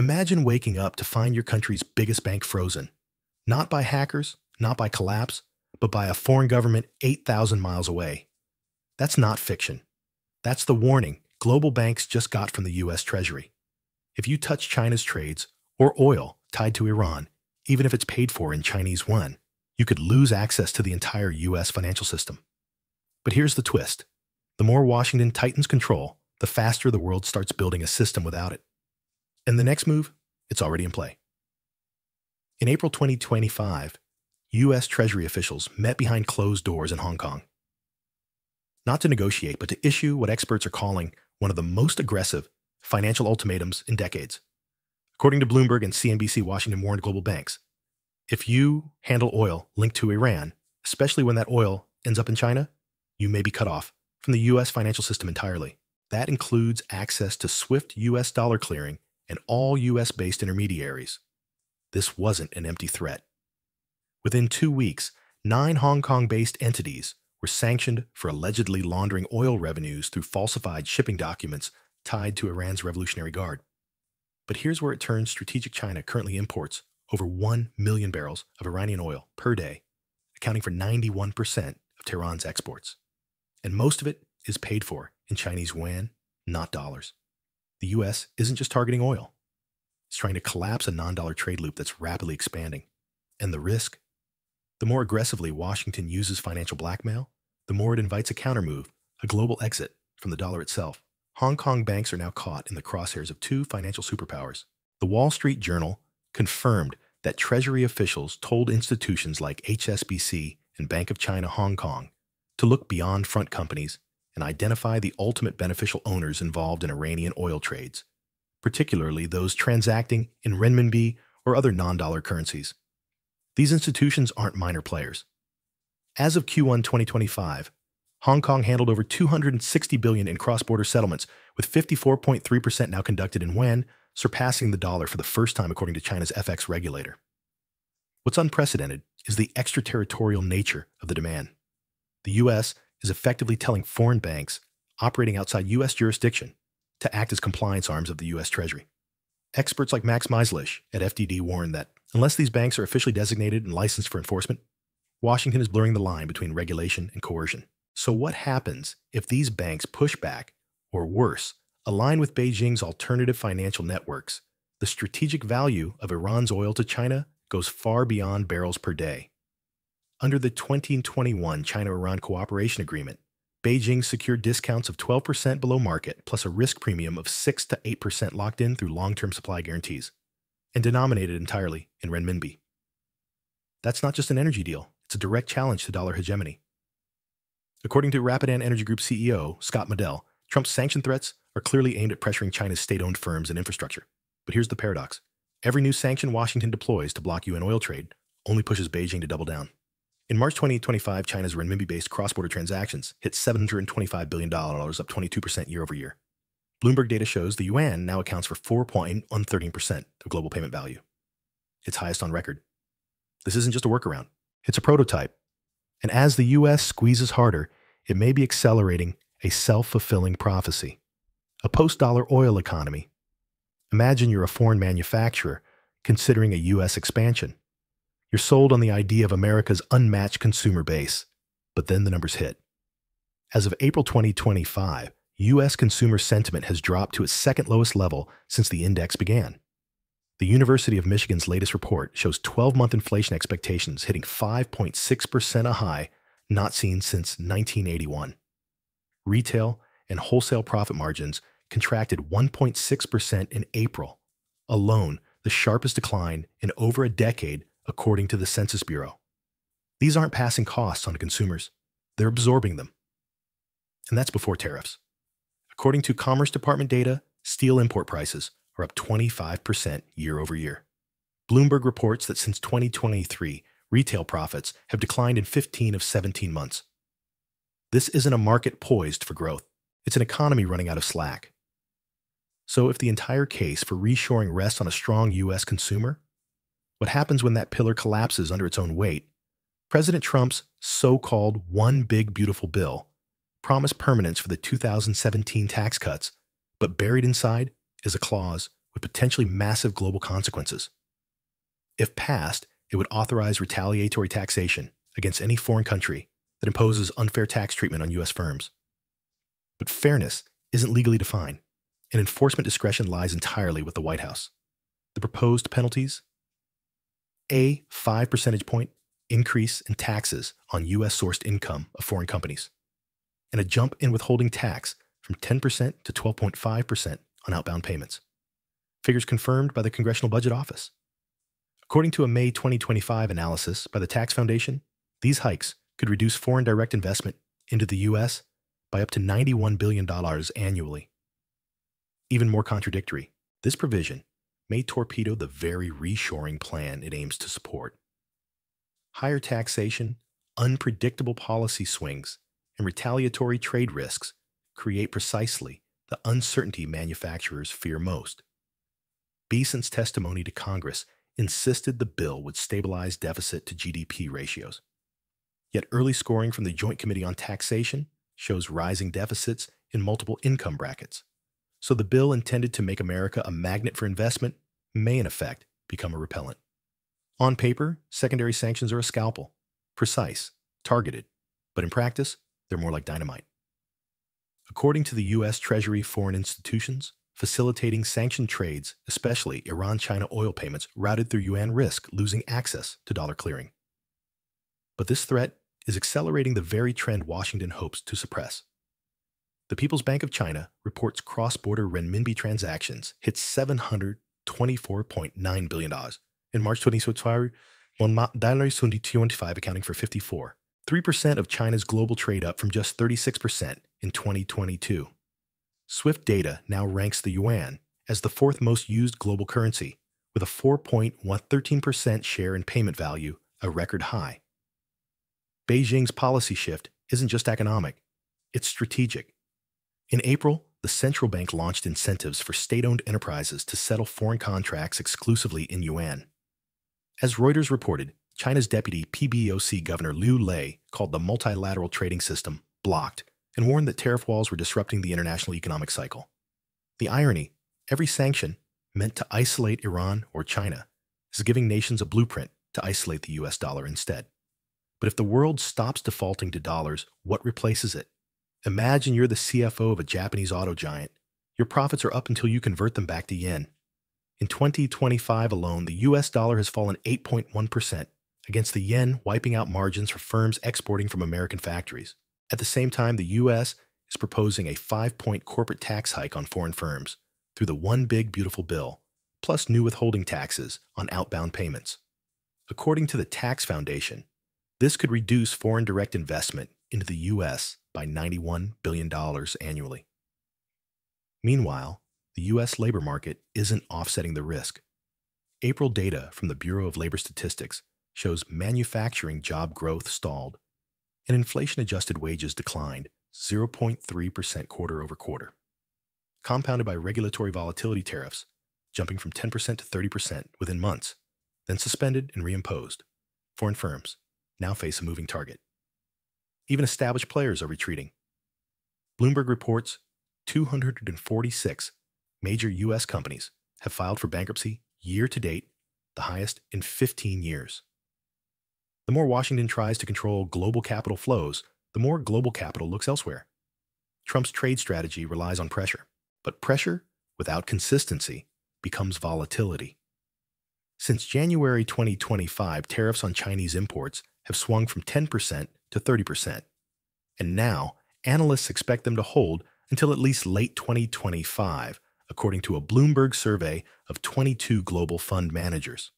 Imagine waking up to find your country's biggest bank frozen. Not by hackers, not by collapse, but by a foreign government 8,000 miles away. That's not fiction. That's the warning global banks just got from the US Treasury. If you touch China's trades or oil tied to Iran, even if it's paid for in Chinese yuan, you could lose access to the entire US financial system. But here's the twist. The more Washington tightens control, the faster the world starts building a system without it. And the next move, it's already in play. In April 2025, US Treasury officials met behind closed doors in Hong Kong. Not to negotiate, but to issue what experts are calling one of the most aggressive financial ultimatums in decades. According to Bloomberg and CNBC, Washington warned global banks, if you handle oil linked to Iran, especially when that oil ends up in China, you may be cut off from the US financial system entirely. That includes access to swift US dollar clearing and all US-based intermediaries. This wasn't an empty threat. Within 2 weeks, 9 Hong Kong-based entities were sanctioned for allegedly laundering oil revenues through falsified shipping documents tied to Iran's Revolutionary Guard. But here's where it turns strategic. China currently imports over 1 million barrels of Iranian oil per day, accounting for 91% of Tehran's exports. And most of it is paid for in Chinese yuan, not dollars. The US isn't just targeting oil. It's trying to collapse a non-dollar trade loop that's rapidly expanding. And the risk? The more aggressively Washington uses financial blackmail, the more it invites a countermove, a global exit from the dollar itself. Hong Kong banks are now caught in the crosshairs of 2 financial superpowers. The Wall Street Journal confirmed that Treasury officials told institutions like HSBC and Bank of China Hong Kong to look beyond front companies and identify the ultimate beneficial owners involved in Iranian oil trades, particularly those transacting in renminbi or other non-dollar currencies. These institutions aren't minor players. As of Q1 2025, Hong Kong handled over $260 billion in cross-border settlements, with 54.3% now conducted in yuan, surpassing the dollar for the first time according to China's FX regulator. What's unprecedented is the extraterritorial nature of the demand. The US is effectively telling foreign banks operating outside US jurisdiction to act as compliance arms of the US Treasury. Experts like Max Meislich at FDD warn that unless these banks are officially designated and licensed for enforcement, Washington is blurring the line between regulation and coercion. So what happens if these banks push back, or worse, align with Beijing's alternative financial networks? The strategic value of Iran's oil to China goes far beyond barrels per day. Under the 2021 China-Iran Cooperation Agreement, Beijing secured discounts of 12% below market plus a risk premium of 6 to 8% locked in through long-term supply guarantees, and denominated entirely in renminbi. That's not just an energy deal, it's a direct challenge to dollar hegemony. According to Rapidan Energy Group CEO Scott Medell, Trump's sanction threats are clearly aimed at pressuring China's state-owned firms and infrastructure. But here's the paradox. Every new sanction Washington deploys to block UN oil trade only pushes Beijing to double down. In March 2025, China's renminbi-based cross-border transactions hit $725 billion, up 22% year over year. Bloomberg data shows the yuan now accounts for 4.13% of global payment value, its highest on record. This isn't just a workaround, it's a prototype. And as the US squeezes harder, it may be accelerating a self-fulfilling prophecy, a post-dollar oil economy. Imagine you're a foreign manufacturer considering a US expansion. You're sold on the idea of America's unmatched consumer base, but then the numbers hit. As of April 2025, US consumer sentiment has dropped to its second lowest level since the index began. The University of Michigan's latest report shows 12-month inflation expectations hitting 5.6%, a high not seen since 1981. Retail and wholesale profit margins contracted 1.6% in April, alone the sharpest decline in over a decade, according to the Census Bureau. These aren't passing costs on to consumers, they're absorbing them. And that's before tariffs. According to Commerce Department data, steel import prices are up 25% year over year. Bloomberg reports that since 2023, retail profits have declined in 15 of 17 months. This isn't a market poised for growth. It's an economy running out of slack. So if the entire case for reshoring rests on a strong US consumer, what happens when that pillar collapses under its own weight? President Trump's so-called One Big Beautiful Bill promised permanence for the 2017 tax cuts, but buried inside is a clause with potentially massive global consequences. If passed, it would authorize retaliatory taxation against any foreign country that imposes unfair tax treatment on U.S. firms. But fairness isn't legally defined, and enforcement discretion lies entirely with the White House. The proposed penalties: a 5 percentage point increase in taxes on U.S.-sourced income of foreign companies, and a jump in withholding tax from 10% to 12.5% on outbound payments. Figures confirmed by the Congressional Budget Office. According to a May 2025 analysis by the Tax Foundation, these hikes could reduce foreign direct investment into the U.S. by up to $91 billion annually. Even more contradictory, this provision may torpedo the very reshoring plan it aims to support. Higher taxation, unpredictable policy swings, and retaliatory trade risks create precisely the uncertainty manufacturers fear most. Beeson's testimony to Congress insisted the bill would stabilize deficit to GDP ratios. Yet early scoring from the Joint Committee on Taxation shows rising deficits in multiple income brackets. So the bill intended to make America a magnet for investment may in effect become a repellent. On paper, secondary sanctions are a scalpel, precise, targeted, but in practice, they're more like dynamite. According to the U.S. Treasury foreign institutions, facilitating sanctioned trades, especially Iran-China oil payments, routed through yuan risk losing access to dollar clearing. But this threat is accelerating the very trend Washington hopes to suppress. The People's Bank of China reports cross-border renminbi transactions hit $724.9 billion in March 2025, on dollars 2025 accounting for 3% of China's global trade, up from just 36% in 2022. SWIFT data now ranks the yuan as the fourth most used global currency, with a 4.13% share in payment value, a record high. Beijing's policy shift isn't just economic, it's strategic. In April, the central bank launched incentives for state-owned enterprises to settle foreign contracts exclusively in yuan. As Reuters reported, China's deputy PBOC Governor Liu Lei called the multilateral trading system blocked and warned that tariff walls were disrupting the international economic cycle. The irony: every sanction meant to isolate Iran or China is giving nations a blueprint to isolate the US dollar instead. But if the world stops defaulting to dollars, what replaces it? Imagine you're the CFO of a Japanese auto giant. Your profits are up until you convert them back to yen. In 2025 alone, the US dollar has fallen 8.1% against the yen, wiping out margins for firms exporting from American factories. At the same time, the US is proposing a 5-point corporate tax hike on foreign firms through the One Big Beautiful Bill, plus new withholding taxes on outbound payments. According to the Tax Foundation, this could reduce foreign direct investment into the US by $91 billion annually. Meanwhile, the U.S. labor market isn't offsetting the risk. April data from the Bureau of Labor Statistics shows manufacturing job growth stalled, and inflation-adjusted wages declined 0.3% quarter over quarter, compounded by regulatory volatility tariffs jumping from 10% to 30% within months, then suspended and reimposed. Foreign firms now face a moving target. Even established players are retreating. Bloomberg reports 246 major U.S. companies have filed for bankruptcy year to date, the highest in 15 years. The more Washington tries to control global capital flows, the more global capital looks elsewhere. Trump's trade strategy relies on pressure, but pressure without consistency becomes volatility. Since January 2025, tariffs on Chinese imports have swung from 10% to 30%, and now analysts expect them to hold until at least late 2025, according to a Bloomberg survey of 22 global fund managers.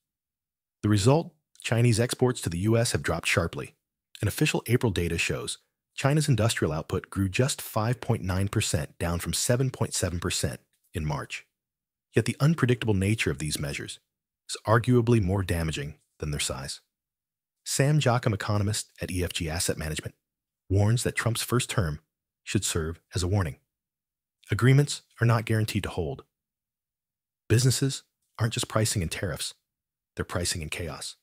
The result? Chinese exports to the U.S. have dropped sharply, and official April data shows China's industrial output grew just 5.9%, down from 7.7% in March. Yet the unpredictable nature of these measures is arguably more damaging than their size. Sam Jockum, economist at EFG Asset Management, warns that Trump's first term should serve as a warning. Agreements are not guaranteed to hold. Businesses aren't just pricing in tariffs, they're pricing in chaos.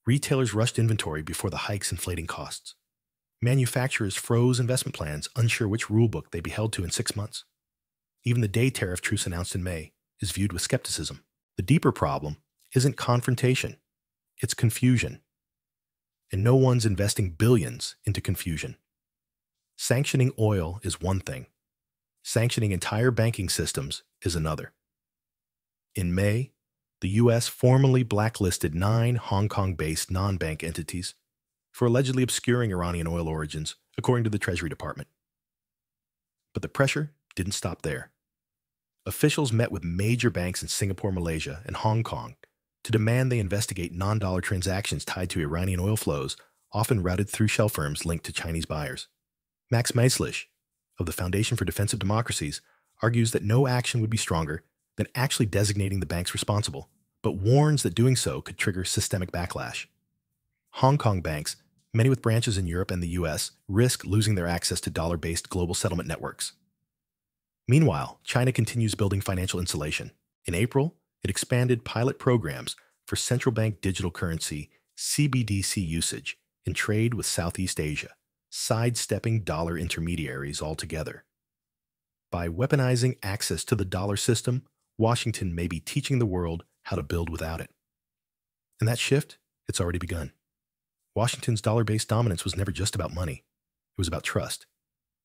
Retailers rushed inventory before the hikes inflating costs. Manufacturers froze investment plans, unsure which rulebook they'd be held to in 6 months. Even the day tariff truce announced in May is viewed with skepticism. The deeper problem isn't confrontation, it's confusion. And no one's investing billions into confusion. Sanctioning oil is one thing. Sanctioning entire banking systems is another. In May, the U.S. formally blacklisted 9 Hong Kong-based non-bank entities for allegedly obscuring Iranian oil origins, according to the Treasury Department. But the pressure didn't stop there. Officials met with major banks in Singapore, Malaysia, and Hong Kong to demand they investigate non-dollar transactions tied to Iranian oil flows, often routed through shell firms linked to Chinese buyers. Max Meislich, of the Foundation for Defensive Democracies, argues that no action would be stronger than actually designating the banks responsible, but warns that doing so could trigger systemic backlash. Hong Kong banks, many with branches in Europe and the US, risk losing their access to dollar-based global settlement networks. Meanwhile, China continues building financial insulation. In April, it expanded pilot programs for central bank digital currency CBDC usage in trade with Southeast Asia, sidestepping dollar intermediaries altogether. By weaponizing access to the dollar system, Washington may be teaching the world how to build without it. And that shift, it's already begun. Washington's dollar-based dominance was never just about money. It was about trust.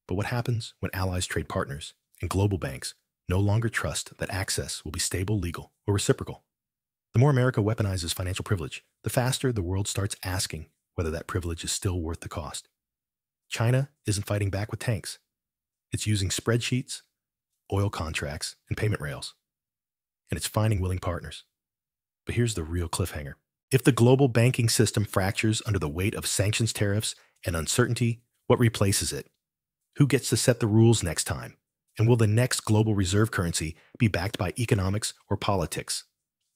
But what happens when allies, trade partners, and global banks no longer trust that access will be stable, legal, or reciprocal? The more America weaponizes financial privilege, the faster the world starts asking whether that privilege is still worth the cost. China isn't fighting back with tanks. It's using spreadsheets, oil contracts, and payment rails. And it's finding willing partners. But here's the real cliffhanger. If the global banking system fractures under the weight of sanctions, tariffs, and uncertainty, what replaces it? Who gets to set the rules next time? And will the next global reserve currency be backed by economics or politics?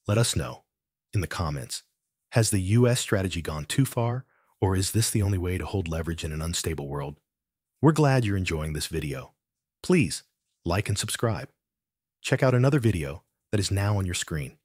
Let us know in the comments. Has the U.S. strategy gone too far, or is this the only way to hold leverage in an unstable world? We're glad you're enjoying this video. Please like and subscribe. Check out another video that is now on your screen.